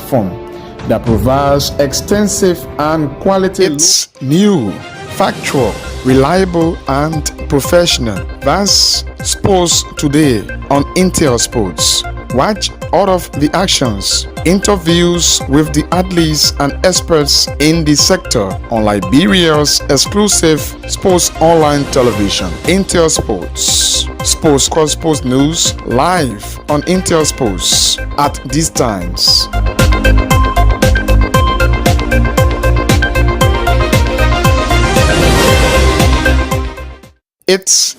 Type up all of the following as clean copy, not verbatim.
platform that provides extensive and quality. It's new, factual, reliable, and professional. That's Sports Today on Intel Sports. Watch all of the actions, interviews with the athletes and experts in the sector on Liberia's exclusive sports online television, Intel Sports. Sports news live on Intel Sports at these times. It's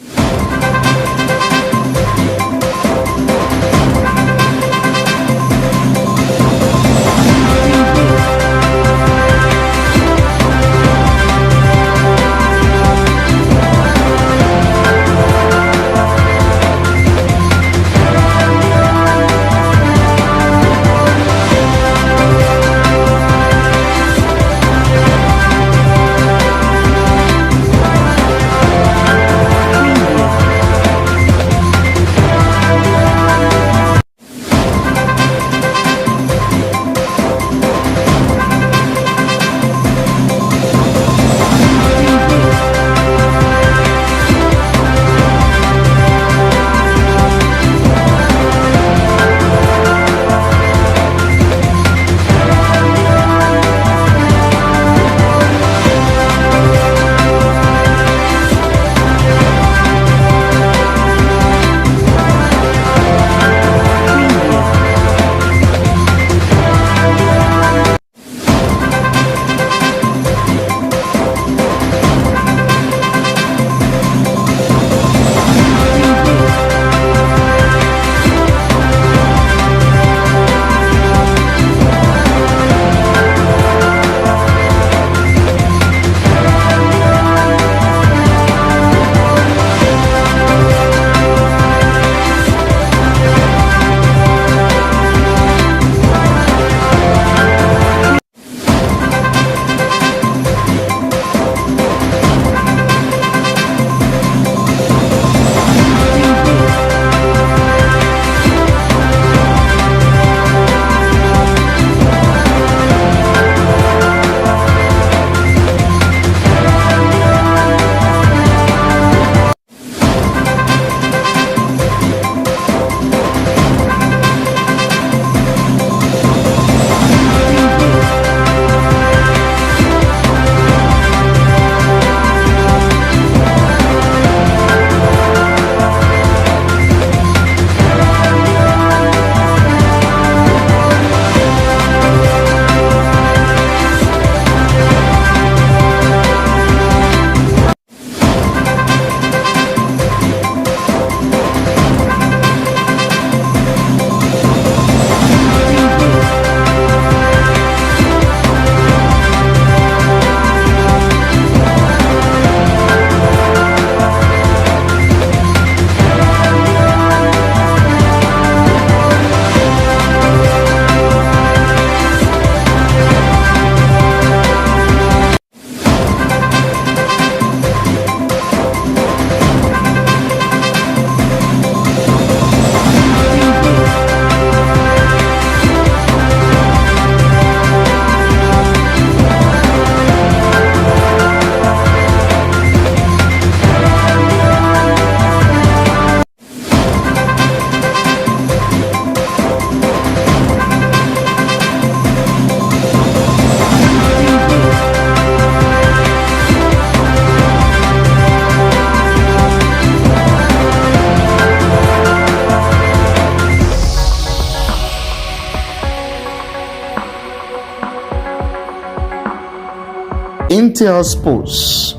Intel Sports.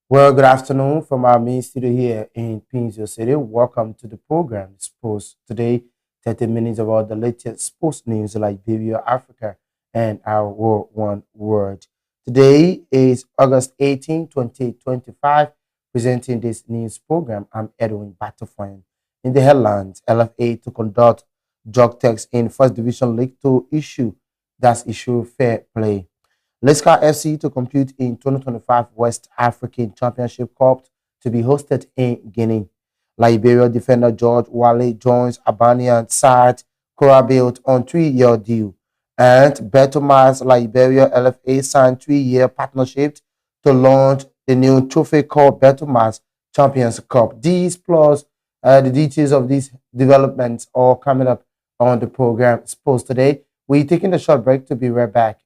Well, good afternoon from our main studio here in Pinzo City. Welcome to the program Sports Today. 30 minutes about the latest sports news in Liberia, Africa, and our world. Today is August 18, 2025. Presenting this news program, I'm Edwin Batterfine. In the headlines, LFA to conduct drug tests in First Division League 2 issue fair play. Leicester FC to compete in 2025 West African Championship Cup to be hosted in Guinea. Liberia defender George Wale joins Albanian side Corabuilt on 3-year deal. And Beto Mars Liberia LFA signed 3-year partnership to launch the new trophy called Beto Mars Champions Cup. These plus the details of these developments are coming up on the program Sports Today. We're taking a short break to be right back.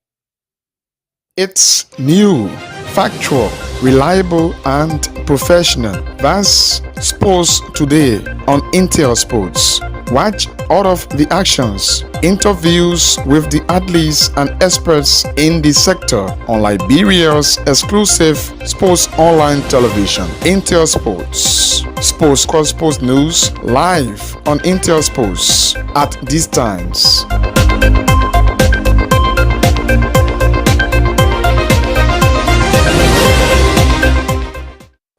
It's new, factual, reliable, and professional. That's Sports Today on Intel Sports. Watch all of the actions, interviews with the athletes and experts in the sector on Liberia's exclusive sports online television, Intel Sports. Sports Cross Sports News live on Intel Sports at these times.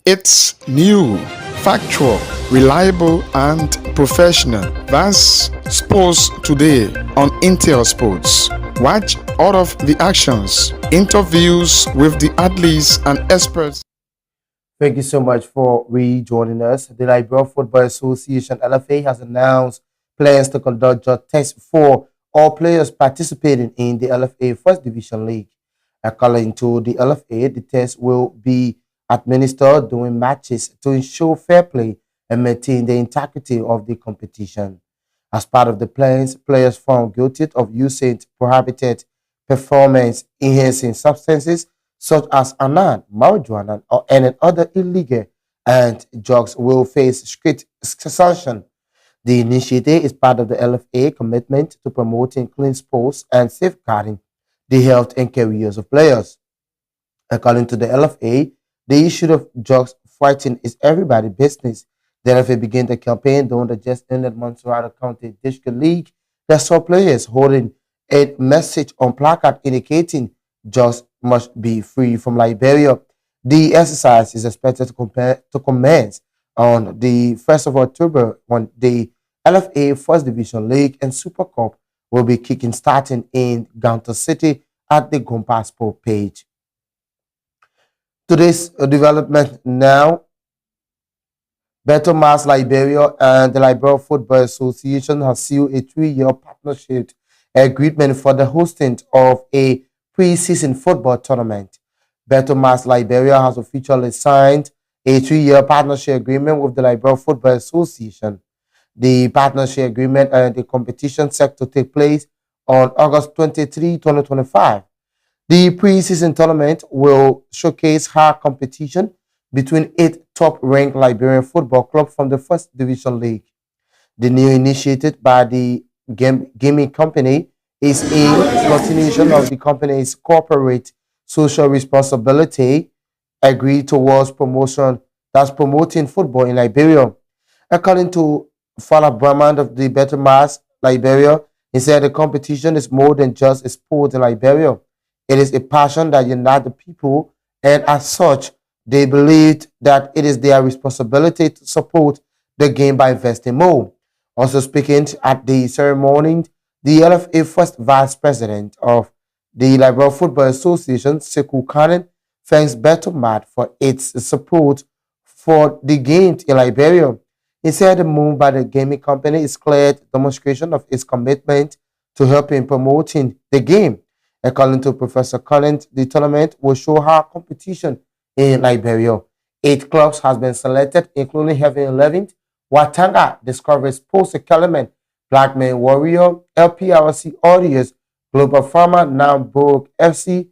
It's new, factual, reliable, and professional. That's Sports Today on Intel Sports. Watch all of the actions, interviews with the athletes and experts. Thank you so much for rejoining us. The Liberia Football Association LFA has announced plans to conduct drug tests for all players participating in the LFA First Division League. According to the LFA, the test will be administered during matches to ensure fair play and maintain the integrity of the competition. As part of the plans, players found guilty of using prohibited performance-enhancing substances such as anan, marijuana, or any other illegal and drugs will face strict sanction. The initiative is part of the LFA commitment to promoting clean sports and safeguarding the health and careers of players. According to the LFA, the issue of drugs fighting is everybody's business. The LFA began the campaign during the just ended Montserrat County District League that saw players holding a message on placard indicating drugs must be free from Liberia. The exercise is expected to commence on the 1st of October when the LFA First Division League and Super Cup will be kicking starting in Ganta City at the Gompa Sport page. Today's development now, Beto Mars Liberia and the Liberia Football Association have sealed a 3-year partnership agreement for the hosting of a pre-season football tournament. Beto Mars Liberia has officially signed a 3-year partnership agreement with the Liberia Football Association. The partnership agreement and the competition set to take place on August 23, 2025. The pre-season tournament will showcase high competition between 8 top-ranked Liberian football clubs from the First Division League. The new initiative by the gaming company is a continuation of the company's corporate social responsibility agreed towards promoting football in Liberia. According to Father Brahman of the Beto Mars Liberia, he said the competition is more than just a sport in Liberia. It is a passion that unites the people, and as such, they believed that it is their responsibility to support the game by investing more. Also speaking at the ceremony, the LFA first vice president of the Liberia Football Association, Sekou Kanen, thanks Beto Mars for its support for the games in Liberia. He said the move by the gaming company is clear demonstration of its commitment to helping promoting the game. According to Professor Collins, the tournament will show how competition in Liberia. 8 clubs has been selected, including Heaven 11th, Watanga Discovery Sports Academy, Blackman Warrior, LPRC Audios, Global Farmer, Namburg FC,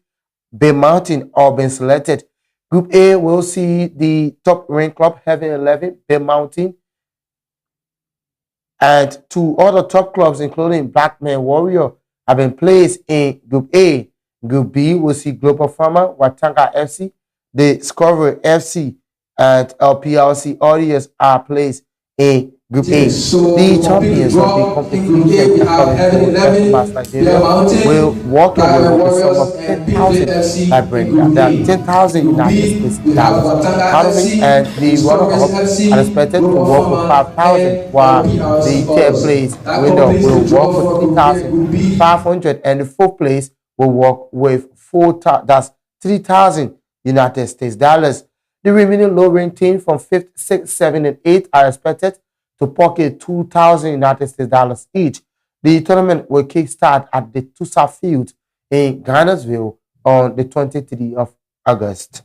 Bay Mountain all been selected. Group A will see the top-ranked club Heaven 11, Bay Mountain, and 2 other top clubs, including Blackman Warrior, have been placed in Group A. Group B will see Global Farmer, Watanga FC, Discovery FC, and LPRC Audios are placed in Group A. The champions of the competition, according to Nigeria, will walk away with a sum of 10,000 Liberian. There are 10,000 United States dollars. And the runner-up are expected to walk with 5,000, while the third place winner will walk with 3,500, and the fourth place will walk with 3,000 United States dollars. The remaining low-ranked teams from 5th, 6th, 7th, and 8th are expected to pocket 2,000 United States dollars each. The tournament will kickstart at the Tusa Field in Ghanarsville on the 23rd of August.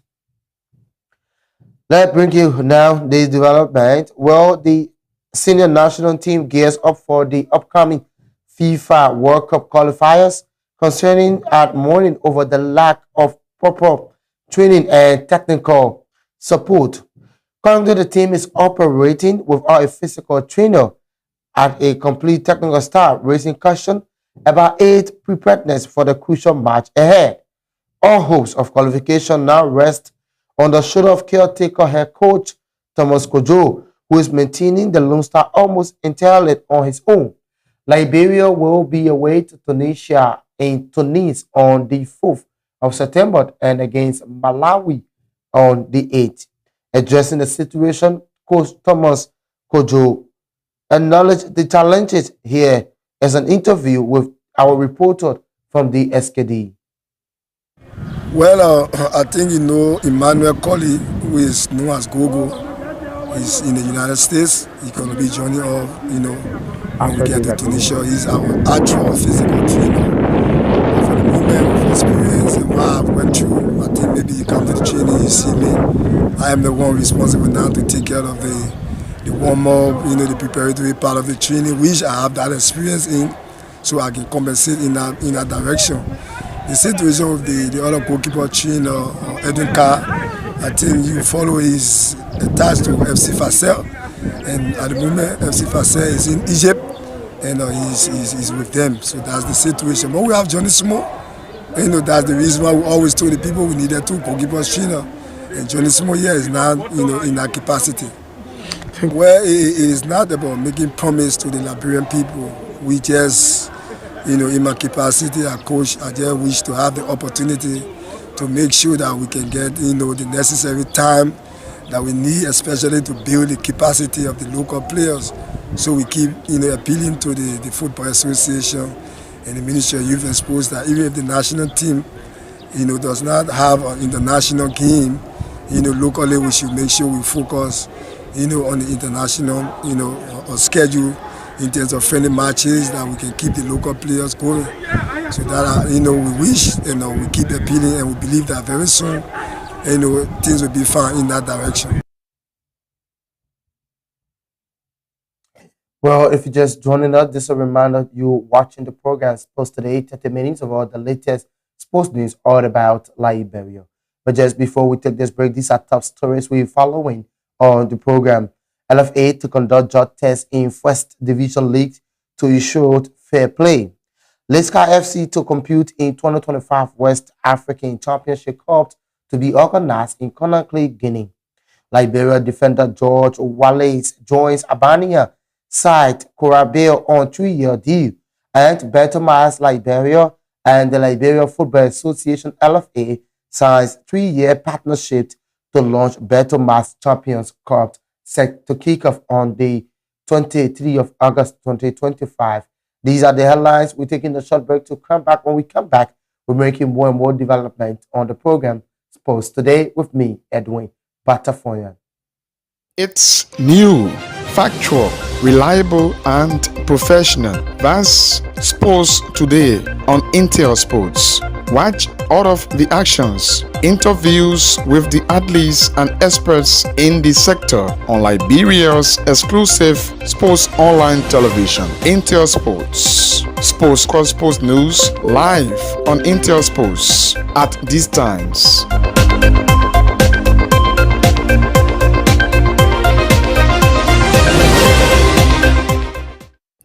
Let's bring you now this development. Well, the senior national team gears up for the upcoming FIFA World Cup qualifiers, concerning at mourning over the lack of proper training and technical support. Currently, the team is operating without a physical trainer at a complete technical staff, raising question about its preparedness for the crucial match ahead. All hopes of qualification now rest on the shoulder of caretaker head coach Thomas Kojo, who is maintaining the Lone Star almost entirely on his own. Liberia will be away to Tunisia in Tunis on the 4th of September and against Malawi on the 8th. Addressing the situation, Coach Thomas Kojo acknowledged the challenges here as an interview with our reporter from the SKD. Well, I think you know Emmanuel Colley, who is known as Gogo, is in the United States. He's going to be joining us, when we get to Tunisia. He's our actual physical trainer. For the moment of experience and what I've went through, I think maybe you come to the training, you see me. I am the one responsible now to take care of the warm-up, the preparatory part of the training, which I have that experience in, so I can compensate in that direction. The situation of the other goalkeeper trainer, Edwin Carr, I think you follow is attached to FC Fasel, and at the moment FC Fasel is in Egypt, and he's with them. So that's the situation. But we have Johnny Smo. That's the reason why we always told the people we needed two goalkeepers trainer, and Johnny Smo here is now in that capacity. Well, it is not about making promise to the Liberian people. We just, in my capacity as coach, I just wish to have the opportunity to make sure that we can get, the necessary time that we need, especially to build the capacity of the local players. So we keep, appealing to the Football Association and the Ministry of Youth and Sports that even if the national team, does not have an international game, locally we should make sure we focus, on the international, schedule in terms of friendly matches, that we can keep the local players going. So that, we wish, we keep appealing, and we believe that very soon, things will be fine in that direction. Well, if you're just joining us, this is a reminder you're watching the program Sports Today, 30 minutes of all the latest sports news all about Liberia. But just before we take this break, these are top stories we're following on the program. LFA to conduct drug tests in First Division League to ensure fair play. Liska FC to compete in 2025 West African Championship Cup to be organized in Conakry, Guinea. Liberia defender George Wallace joins Albania side Corabel on 3-year deal, and Betamax Liberia and the Liberia Football Association LFA signs 3-year partnership to launch Betamax Champions Cup, set to kick off on the 23rd of August 2025. These are the headlines. We're taking a short break to come back. When we come back, we're making more and more development on the program Sports Today with me, Edwin Batafoyan. It's new, factual, reliable, and professional. That's Sports Today on Intel Sports. Watch all of the actions, interviews with the athletes and experts in the sector on Liberia's exclusive sports online television, Intel Sports. Sports Cross Sports News live on Intel Sports at these times.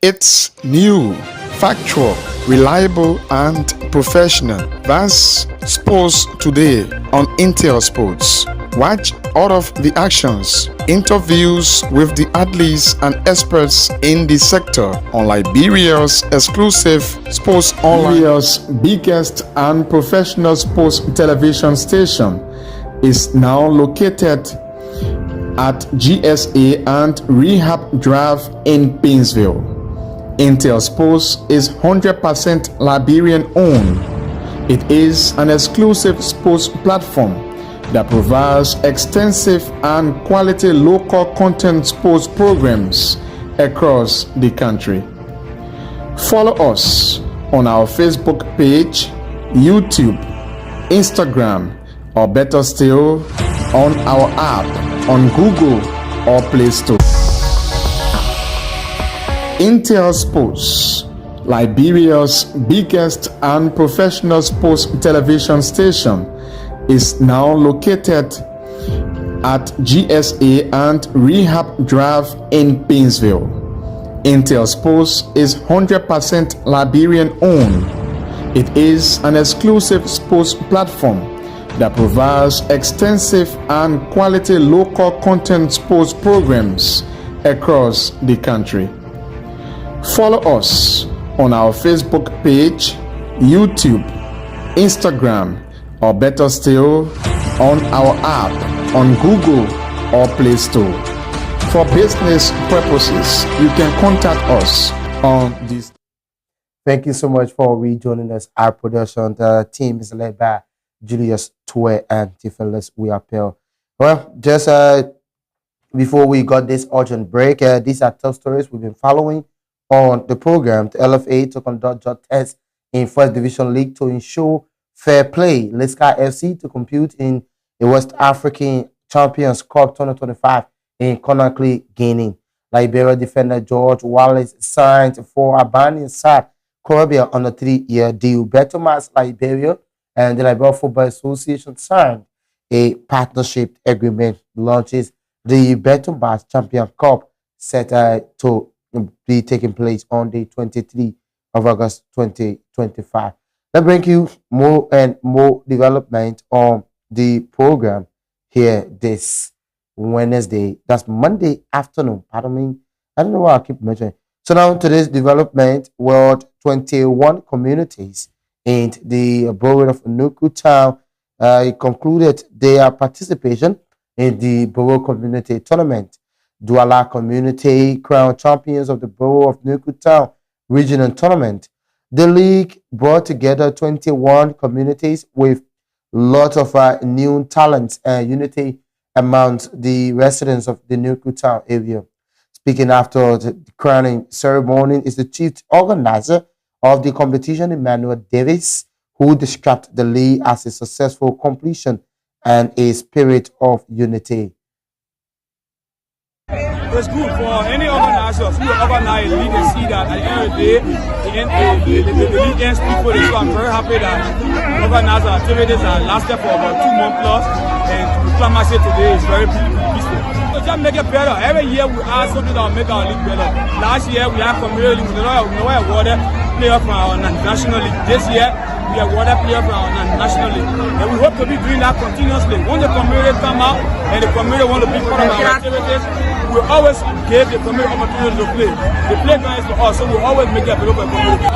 It's new, factual, reliable, and professional. That's Sports Today on Intel Sports. Watch all of the actions, interviews with the athletes and experts in the sector on Liberia's exclusive sports online. Liberia's biggest and professional sports television station is now located at GSA and Rehab Drive in Painesville. Intel Sports is 100% Liberian owned. It is an exclusive sports platform that provides extensive and quality local content sports programs across the country. Follow us on our Facebook page, YouTube, Instagram, or better still, on our app on Google or Play Store. Intel Sports, Liberia's biggest and professional sports television station, is now located at GSA and Rehab Drive in Painesville. Intel Sports is 100% Liberian owned. It is an exclusive sports platform that provides extensive and quality local content sports programs across the country. Follow us on our Facebook page, YouTube, Instagram, or better still, on our app on Google or Play Store. For business purposes, you can contact us on this. Thank you so much for rejoining us. Our production team is led by Julius Tue and Tiffelis Weapel. Well, just before we got this urgent break, these are top stories we've been following on the program. The LFA to conduct drug tests in First Division League to ensure fair play. Liska FC to compete in the West African Champions Cup 2025 in Conakry, Guinea. Liberia defender George Wallace signed for Albanian side Corabia on a 3-year deal. Betomas Liberia and the Liberia Football Association signed a partnership agreement. Launches the Betomas Champion Cup set to be taking place on the 23rd of August 2025. Let's bring you more and more development on the program here this Wednesday. That's Monday afternoon. Pardon me. I don't know why I keep mentioning. So now today's development, World 21 communities in the borough of Nuku Town concluded their participation in the borough community tournament. Douala Community crown champions of the borough of Nuku Town regional tournament. The league brought together 21 communities with lots of new talents and unity among the residents of the Nuku Town area. Speaking after the crowning ceremony is the chief organizer of the competition, Emmanuel Davis, who described the league as a successful completion and a spirit of unity. It's good for any organizers who organize a league and see that at the end of the day, the league ends people. So I'm very happy that organizer activities have lasted for about 2 months plus, and the climate today is very peaceful. So just make it better. Every year we ask something that will make our league better. Last year we had community league. We were awarded player from our national league. This year we awarded player from our national league. And we hope to be doing that continuously. When the community come out and the community want to be part of our activities, we always give the community opportunity to play. The playground is for us, so we always make it available for the community.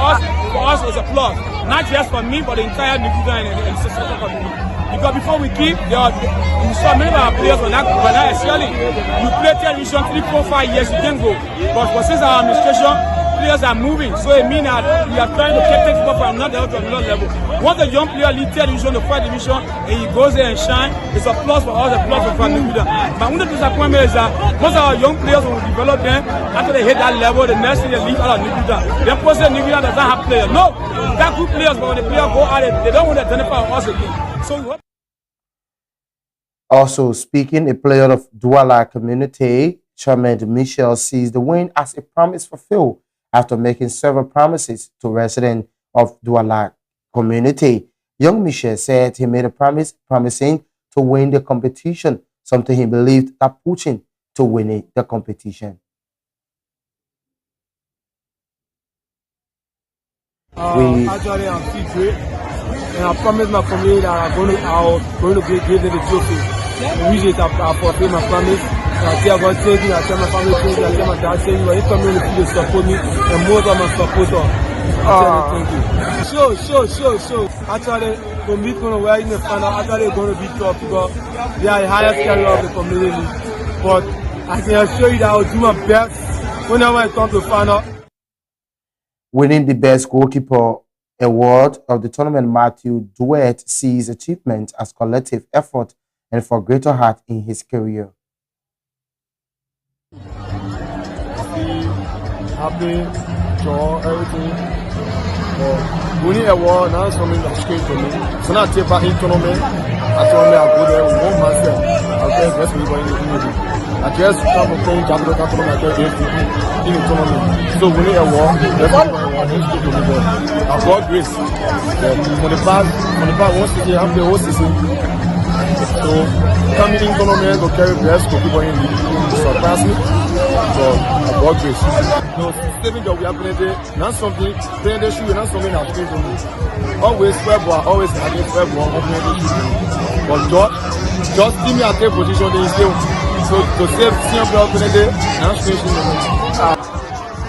For us, it's a plus. Not just for me, but the entire Nukuta and Sisaka community. Because before we keep, we saw many of our players were not actually. You play television 3, 4, 5 years, you can go. But since our administration, players are moving, so it means that we are trying to take people from another level to another level. Once a young player leads television to 5th division and he goes there and shine, it's a plus for us, a plus for Nukuta. But one of the disappointment is that most of our young players will develop them after they hit that level, the next thing they leave out of Nukuta. Then post Nukuta doesn't have players. No, we got good players, but when the players go out, they don't want to identify us again. So we hope. Also speaking, a player of Douala Community, Chairman Michel, sees the win as a promise fulfilled after making several promises to residents of Douala Community. Young Michel said he made a promise promising to win the competition, something he believed that pushing to winning the competition. Actually, I'm still great, and I promised my community that I'm going to give them the trophy. The reason is I fulfill my promise. I tell God thank you, I tell my family thank you, I tell my dad thank you. Any community they support me, and most of my supporters, I tell them thank you. Sure. Actually, for me, where in the final, actually going to be tough because they are the highest carrier of the community. But I can assure you that I will do my best whenever I come to final. Winning the best goalkeeper award of the tournament, Matthew Duet sees achievement as collective effort and for greater heart in his career. Happy, draw, everything. We need a war, now something that's straight to me. So now take back in tournament. I told me I'll go there with one myself. I'll get the rest of the community. I just come from playing Japanese tournament, I get in the tournament. So we need a war, that's why I've got grace. For the past one season, I'm the whole season. So coming in tournament to carry the rest of people in the surpass me. So I've got grace. No, saving job we are playing there, not something, playing the shoe, not something that's going to me. Always fair ball, always against fair ball, playing the shoe. But just give me a take position, they still. So to save senior player playing there, not finishing the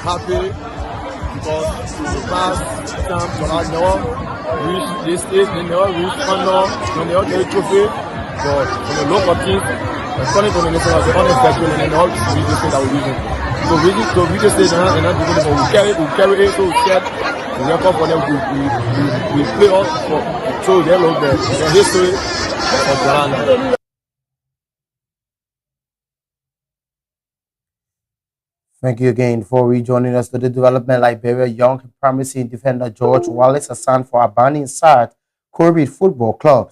happy because the past time for us never reach this stage, they never reach final, when they all get a trophy. But on the local team, according to the national, the honest veteran, and they all reach this stage that we're using. So we just say they're not doing it, but we carry it, so we get the record for them, we play all for, so they love the history of Ghana. Thank you again for rejoining us to the Development Liberia young and promising defender George Wallace Hassan for Albany Inside Corby Football Club.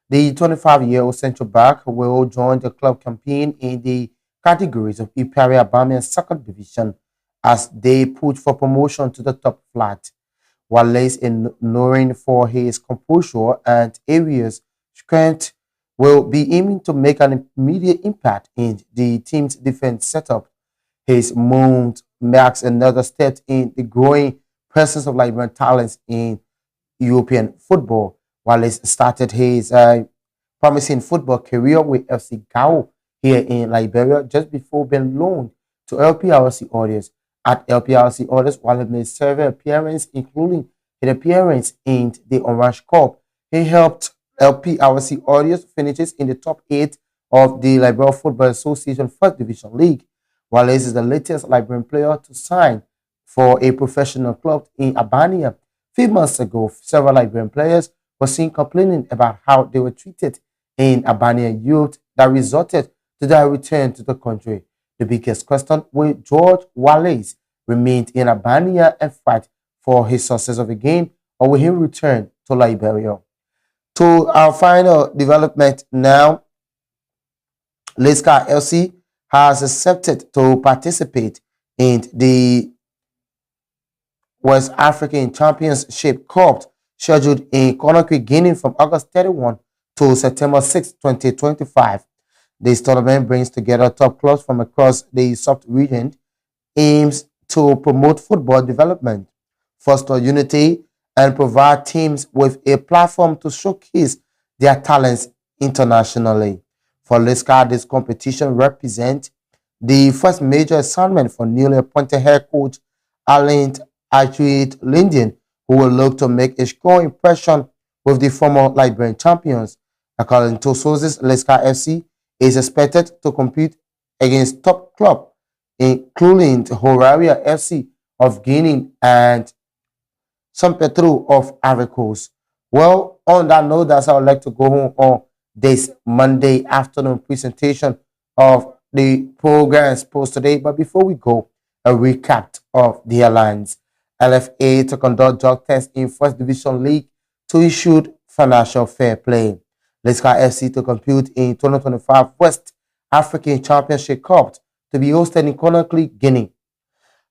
The 25-year-old central back will join the club campaign in the categories of Ipari Albany second division as they push for promotion to the top flight. Wallace, known for his composure and areas strength, will be aiming to make an immediate impact in the team's defense setup. His move marks another step in the growing presence of Liberian talents in European football. Wallace started his promising football career with FC Gao here in Liberia just before being loaned to LPRC Orders. At LPRC Orders, Wallace made several appearances, including an appearance in the Orange Cup. He helped LPRC Orders finishes in the top 8 of the Liberia Football Association First Division League. Wallace is the latest Liberian player to sign for a professional club in Albany. 3 months ago, several Liberian players were seen complaining about how they were treated in Albany youth that resulted to their return to the country. The biggest question: will George Wallace remain in Albany and fight for his success of the game, or will he return to Liberia? To our final development now, Leicester FC has accepted to participate in the West African Championship Cup scheduled in Conakry, Guinea from August 31 to September 6, 2025. This tournament brings together top clubs from across the sub-region, aims to promote football development, foster unity, and provide teams with a platform to showcase their talents internationally. For Leicester, this competition represents the first major assignment for newly appointed head coach Alain Ajit Linden, who will look to make a strong impression with the former Liberian champions. According to sources, Leicester FC is expected to compete against top clubs, including Horaria FC of Guinea and San Pedro of Ivory Coast. Well, on that note, that's how I'd like to go home on this Monday afternoon presentation of the program Sports Today. But before we go, a recap of the headlines. LFA to conduct drug tests in First Division League to issue financial fair play. Leicester FC to compete in 2025 West African Championship Cup to be hosted in Conakry, Guinea.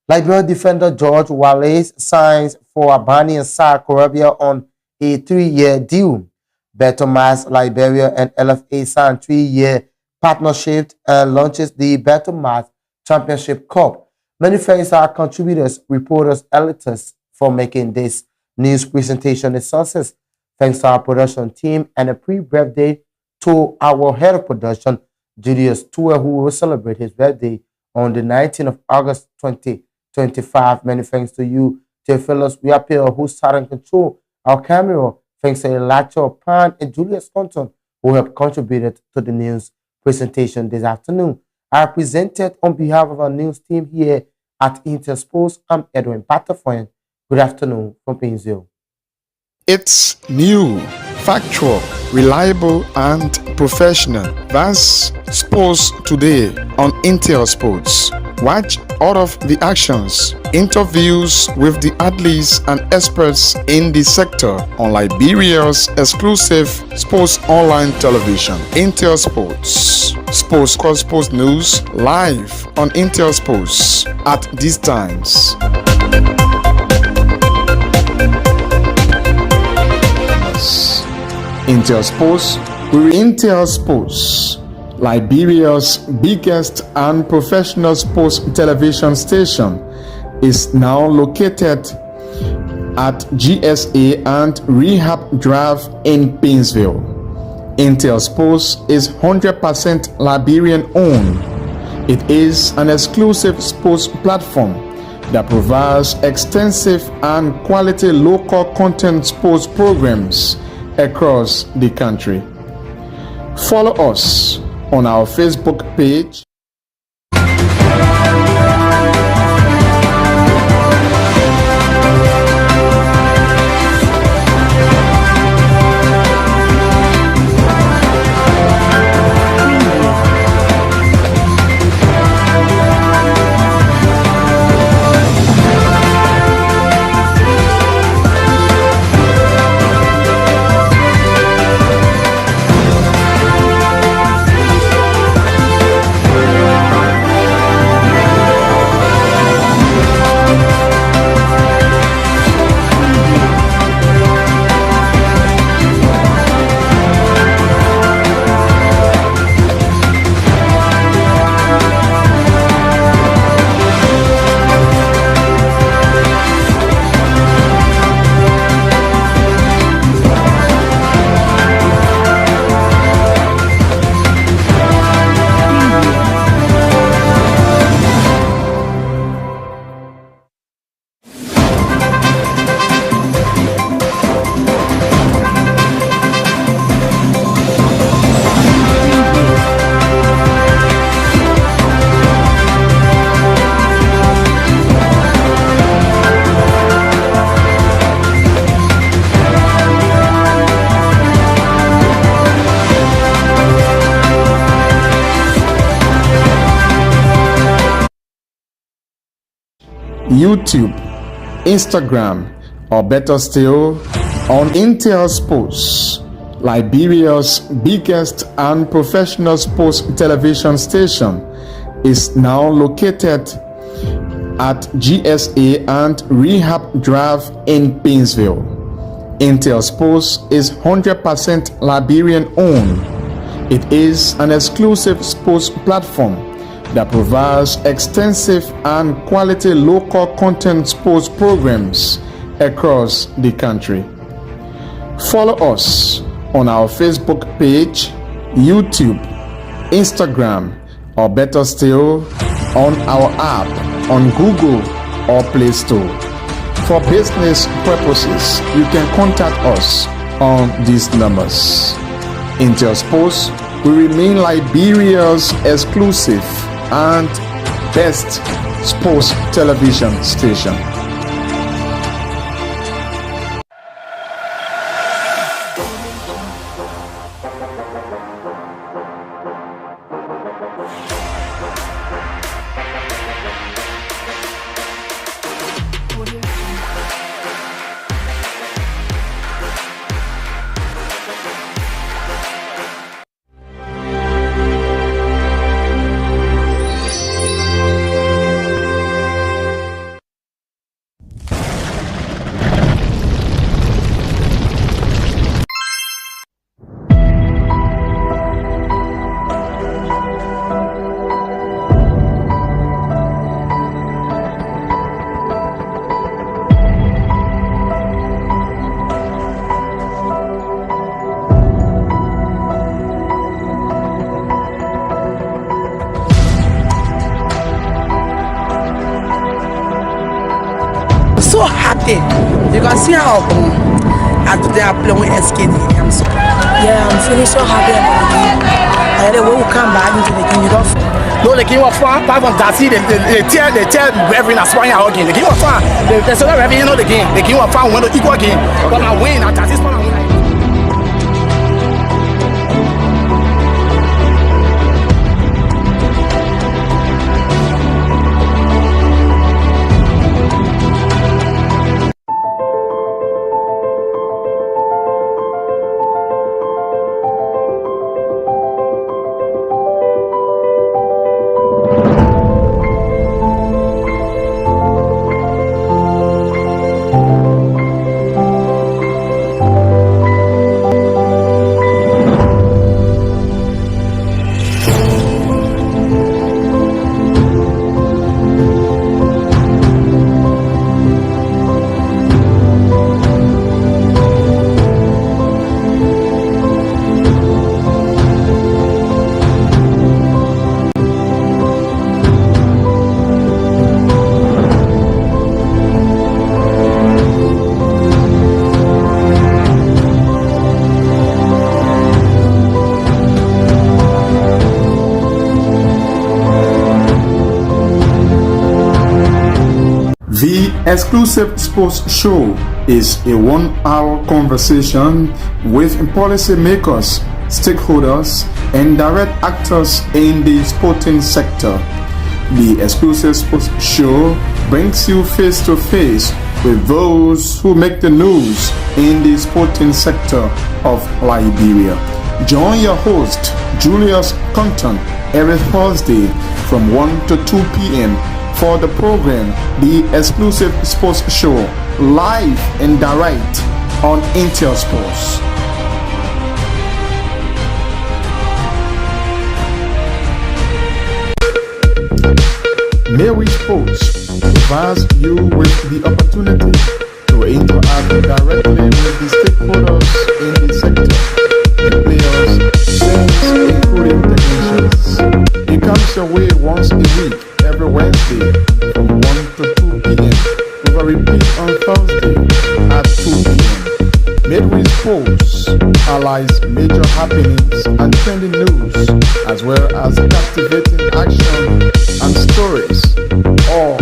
Liberian defender George Wallace signs for Albany and South Arabia on a 3-year deal. Better Mass Liberia and LFA sign 3-year partnership and launches the Better Mass Championship Cup. Many thanks to our contributors, reporters, editors for making this news presentation a success. Thanks to our production team and a pre-birthday to our head of production, Julius Tua, who will celebrate his birthday on the 19th of August 2025. Many thanks to you, Theophilus Riapio, who sat and control our camera. Thanks to Elacho Pan and Julius Thornton, who have contributed to the news presentation this afternoon. I presented on behalf of our news team here at Intersports. I'm Edwin Patafoyan. Good afternoon from Painesville. It's new, factual, reliable, and professional. That's Sports Today on Intel Sports. Watch all of the actions, interviews with the athletes and experts in the sector on Liberia's exclusive sports online television, Intel Sports. Sports news live on Intel Sports at these times. Intel Sports, Liberia's biggest and professional sports television station, is now located at GSA and Rehab Drive in Painesville. Intel Sports is 100% Liberian owned. It is an exclusive sports platform that provides extensive and quality local content sports programs across the country. Follow us on our Facebook page, YouTube, Instagram, or better still, on Intel Sports, Liberia's biggest and professional sports television station, is now located at GSA and Rehab Drive in Painesville. Intel Sports is 100% Liberian owned. It is an exclusive sports platform that provides extensive and quality local content sports programs across the country. Follow us on our Facebook page, YouTube, Instagram, or better still, on our app on Google or Play Store. For business purposes, you can contact us on these numbers. Intel Sports will remain Liberia's exclusive and best sports television station. So happy. You can see how they are playing with SKD. I'm so I'm feeling so happy about the game. And then when we come back into the game, you don't. no, the game was fun. Apart from that, they tell Reverend as one hour game. The game was fun. They said Reverend, you know the game. The game was fun. We won the equal game. But I win at this point. Exclusive Sports Show is a 1-hour conversation with policymakers, stakeholders, and direct actors in the sporting sector. The Exclusive Sports Show brings you face to face with those who make the news in the sporting sector of Liberia. Join your host, Julius Compton, every Thursday from 1 to 2 p.m. for the program, The Exclusive Sports Show, live and direct on Intel Sports. Mary Sports provides you with the opportunity to interact directly with the stakeholders in the sector, the players, fans, including technicians. It comes your way once a week, every Wednesday from 1 to 2 p.m. with a repeat on Thursday at 2 p.m. Midway Sports highlights major happenings and trending news, as well as captivating action and stories, all